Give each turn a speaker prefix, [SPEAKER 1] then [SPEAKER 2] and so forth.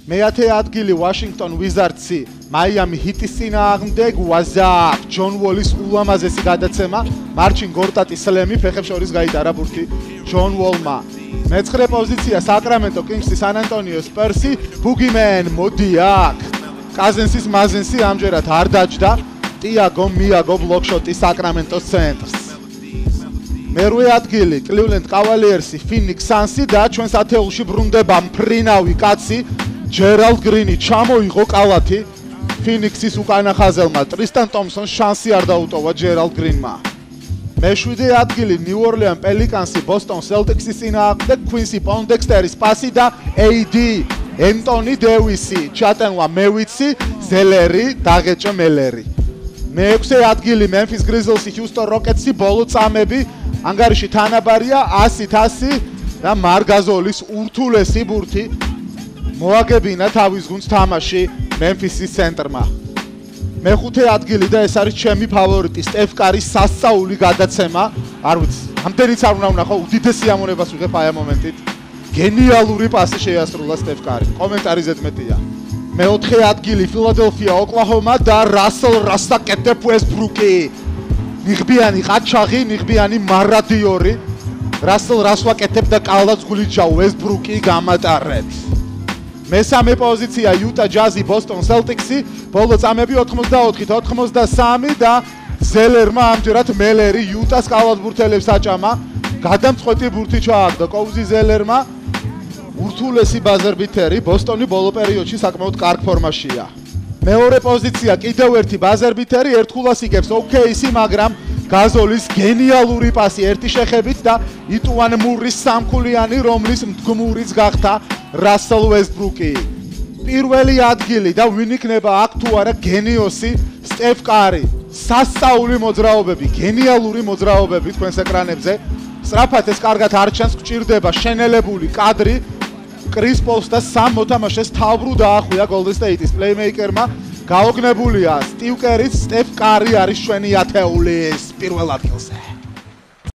[SPEAKER 1] მეათე ადგილი Washington Wizards-ი Miami Heat-ის წინააღმდეგ WhatsApp John Wall-ის ულამაზესი გადაცემა მარჩინ გორტატის სლემი ფეხებს შორის გაიტარა ბურთი John Wall-მა. მეცხრე პოზიცია Sacramento Kings-ი San Antonio Spurs-ი Boogeyman მოდი აქ. კაზენსის მაზენსი ამჯერად არ დაჯდა. ტიაგო მიაგო ბლოკშოტი Sacramento-ს ცენტრს. მერვე ადგილი Cleveland Cavaliers-ი Phoenix Suns-ი და ჩვენს ათეულში ბრუნდება მფრინავი კაცი Gerald Green-ი ჩამოიღო კალათი Phoenix-ის უკანა ხაზელმა Tristan Thompson შანსი არ დაუტოვა Gerald Green-მა. მეშვიდე ადგილი New Orleans Pelicans-ი Boston Celtics-ის წინააღმდეგ Quincy Pondexter-ის პასი და AD Anthony Davis-ი ჩატენვა მევიცი ზელერი დაღეჭა მელერი. მეექვსე ადგილი Memphis Grizzlies-ი Houston Rockets-ი ბოლო წამები ანგარიში თანაბარია 100-100 და მარგაზოლის ურთულესი ბურთი მოაგებინა თავის გუნდს თამაში Memphis-ის ცენტრმა. მეხუთე ადგილი და ეს არის ჩემი ფავორიტი Steph Curry-ის სასწაული გადაცემა. არ ვიცი, ამდენიც არ უნდა ვნახო, უდიდესი ამონებას ვიღებ აი ამ მომენტით. გენიალური პასი შეასრულა Steph Curry. კომენტარი ზედმეტია. მეოთხე ადგილი Philadelphia Oklahoma და Russell Westbrook-ი. ნიღბიანი ყაჩაღი, ნიღბიანი მარადიორი. Russell ვაკეთებდა კალათს გულიჯა Westbrook-ი გამატარეთ. მესამე პოზიცია Utah Jazz-ი Boston Celtics-ი, ბოლო წამები 84-83 და ზელერმა ამჯერად მელერი Utah-ს კალათბურთელებს აჭამა. გადამწყვეტი ბურთი ჩააგდო კოუზი ზელერმა. ურთულესი ბაზერბითერი ბოსტონი ბოლო პერიოდში საკმაოდ კარგ ფორმაშია. მეორე პოზიცია კიდევ ერთი ბაზერბითერი ერთხულას იგებს OKC, მაგრამ გაზოლის გენიალური პასი ერთი შეხებით და იტუან მურის სამქულიანი, რომლის მდგმურიც გახდა Russell Westbrook-ი. პირველი ადგილი და ვინ იქნება აქ თუ არა გენიოსი Steph Curry. სასწაული მოძრაობები, გენიალური მოძრაობები თქვენს ეკრანებზე. სწრაფად ეს კარგად არ ჩანს, გჭირდება შენელებული კადრი. Chris Paul-ს და სამ მოთამაშეს თავბრუ დაახვია Golden State-ის პლეიმეიკერმა. გაოგნებულია Steve Kerr-ის, Steph Curry არის ჩვენი ათეულის პირველ ადგილზე.